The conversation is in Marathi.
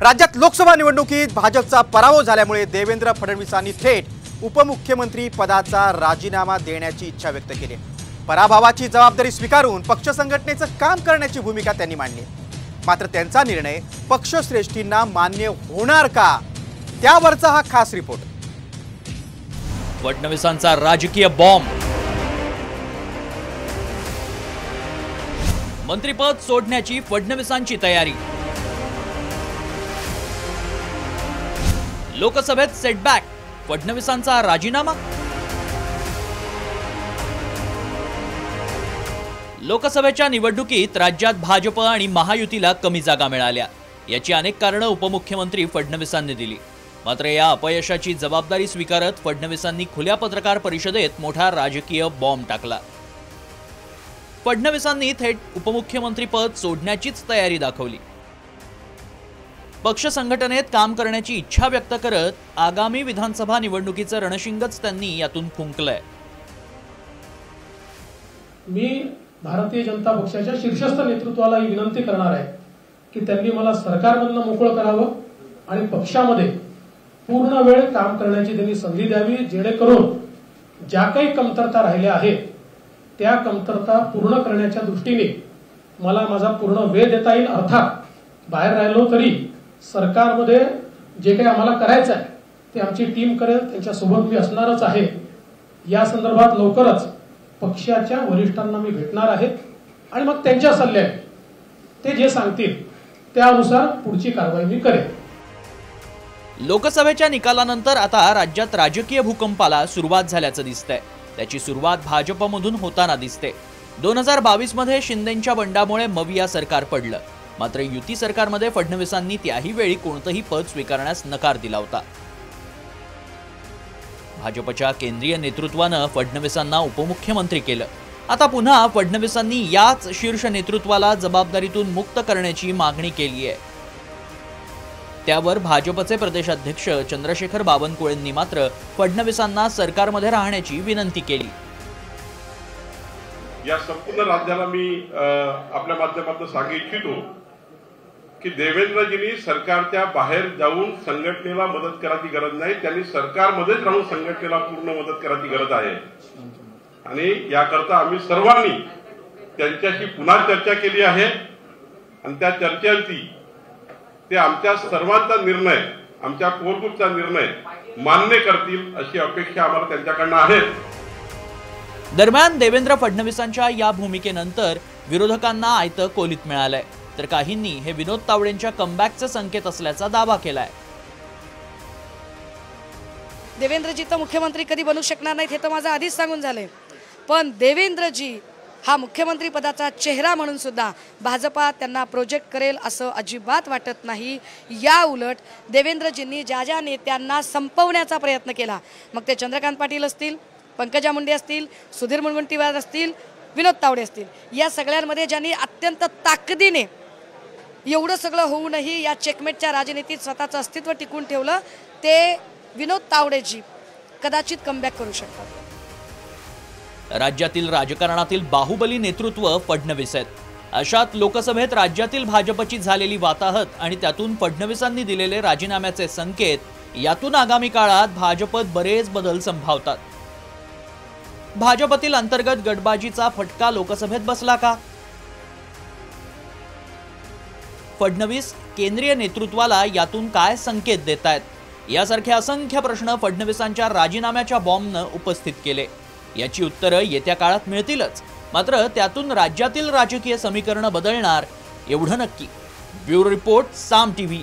राज्यात लोकसभा निवडणुकीत भाजपचा पराभव झाल्यामुळे देवेंद्र फडणवीसांनी थेट उपमुख्यमंत्री पदाचा राजीनामा देण्याची इच्छा व्यक्त केली। पराभवाची जबाबदारी स्वीकारून पक्ष संघटनेचं काम करण्याची भूमिका त्यांनी मांडली। मात्र त्यांचा निर्णय पक्षश्रेष्ठींना मान्य होणार का, त्यावरचा हा खास रिपोर्ट। फडणवीसांचा राजकीय बॉम्ब, मंत्रिपद सोडण्याची फडणवीसांची तयारी, लोकसभेत सेटबॅक, फडणवीसांचा राजीनामा। लोकसभेच्या निवडणुकीत राज्यात भाजप आणि महायुतीला कमी जागा मिळाल्या, याची अनेक कारणं उपमुख्यमंत्री फडणवीसांनी दिली। मात्र या अपयशाची जबाबदारी स्वीकारत फडणवीसांनी खुल्या पत्रकार परिषदेत मोठा राजकीय बॉम्ब टाकला। फडणवीसांनी थेट उपमुख्यमंत्री पद सोडण्याचीच तयारी दाखवली। पक्ष संघटनेत काम करण्याची इच्छा व्यक्त करत आगामी विधानसभा निवडणुकीचं रणशिंगच त्यांनी यातून फुंकलंय। मी भारतीय जनता पक्षाच्या शीर्षस्थ नेतृत्वाला ही विनंती करणार आहे की त्यांनी मला सरकारमधून मोकळं करावं आणि पक्षामध्ये पूर्ण वेळ काम करण्याची त्यांनी संधी द्यावी, जेणेकरून ज्या काही कमतरता राहिल्या आहेत त्या कमतरता पूर्ण करण्याच्या दृष्टीने मला माझा पूर्ण वेळ देता येईल। अर्थात बाहेर राहिलो तरी सरकारमध्ये जे काही आम्हाला करायचं आहे ते आमची टीम करेल, त्यांच्यासोबत मी असणारच आहे। या संदर्भात लवकरच पक्षाच्या वरिष्ठांना मी भेटणार आहे आणि मग त्यांच्या सल्ल्याने ते जे सांगतील त्यानुसार पुढची कारवाई मी करेन। लोकसभेच्या निकालानंतर आता राज्यात राजकीय भूकंपाला सुरुवात झाल्याचं दिसतंय। त्याची सुरुवात भाजपमधून होताना दिसते। 2022 मध्ये शिंदेंच्या बंडामुळे मविया सरकार पडलं। मात्र युती सरकारमध्ये फडणवीसांनी त्याही वेळी कोणतंही पद स्वीकारण्यास नकार दिला होता। भाजपच्या केंद्रीय नेतृत्वानं फडणवीसांना उपमुख्यमंत्री केलं। आता पुन्हा फडणवीसांनी याच शीर्ष नेतृत्वाला जबाबदारीतून मुक्त करण्याची मागणी केली आहे। त्यावर भाजपचे प्रदेशाध्यक्ष चंद्रशेखर बावनकुळेंनी मात्र फडणवीसांना सरकारमध्ये राहण्याची विनंती केली। या संपूर्ण राज्याला मी आपल्या माध्यमातून सांगू इच्छितो की देवेंद्रजींनी सरकारच्या बाहेर जाऊन संघटनेला मदत करायची गरज नाही, त्यांनी सरकारमध्येच राहून संघटनेला पूर्ण मदत करायची गरज आहे। आणि याकरता आम्ही सर्वांनी त्यांच्याशी पुन्हा चर्चा केली आहे आणि त्या चर्चेची ते आमच्या सर्वांचा निर्णय, आमच्या कोर ग्रुपचा निर्णय मान्य करतील अशी अपेक्षा आम्हाला त्यांच्याकडनं आहे। दरम्यान देवेंद्र फडणवीसांच्या या भूमिकेनंतर विरोधकांना आयतं कोलीत मिळालंय, तर काहींनी हे विनोद तावडेंच्या कमबॅकचे संकेत असल्याचा दावा केलाय। देवेंद्रजी तर मुख्यमंत्री कधी बनू शकणार नाहीत हे तर माझं आधीच सांगून झालंय, पण देवेंद्रजी हा मुख्यमंत्री पदाचा चेहरा म्हणून सुद्धा भाजपा त्यांना प्रोजेक्ट करेल असं अजिबात वाटत नाही। या उलट देवेंद्रजींनी ज्या ज्या नेत्यांना संपवण्याचा प्रयत्न केला, मग ते चंद्रकांत पाटील असतील, पंकजा मुंडे असतील, सुधीर मुनगंटीवार असतील, विनोद तावडे असतील, या सगळ्यांमध्ये ज्यांनी अत्यंत ताकदीने एवढं सगळं होऊनही या चेकमेटच्या राजनीतीत स्वतःचं अस्तित्व टिकून ठेवलं, ते विनोद तावडेजी कदाचित कमबॅक करू शकतात। राज्यातील राजकारणातील बाहुबली नेतृत्व फडणवीस आहेत। अशात लोकसभेत राज्यातील भाजपची झालेली वाताहत आणि त्यातून फडणवीसांनी दिलेले राजीनाम्याचे संकेत, यातून आगामी काळात भाजपत बरेच बदल संभावतात। भाजपतील अंतर्गत गटबाजीचा फटका लोकसभेत बसला का? फडणवीस केंद्रीय नेतृत्वाला यातून काय संकेत देतायत? यासारखे असंख्य प्रश्न फडणवीसांच्या राजीनाम्याच्या बॉम्बनं उपस्थित केले। याची उत्तरं येत्या काळात मिळतीलच, मात्र त्यातून राज्यातील राजकीय समीकरण बदलणार एवढं नक्की। ब्युरो रिपोर्ट, साम टीव्ही।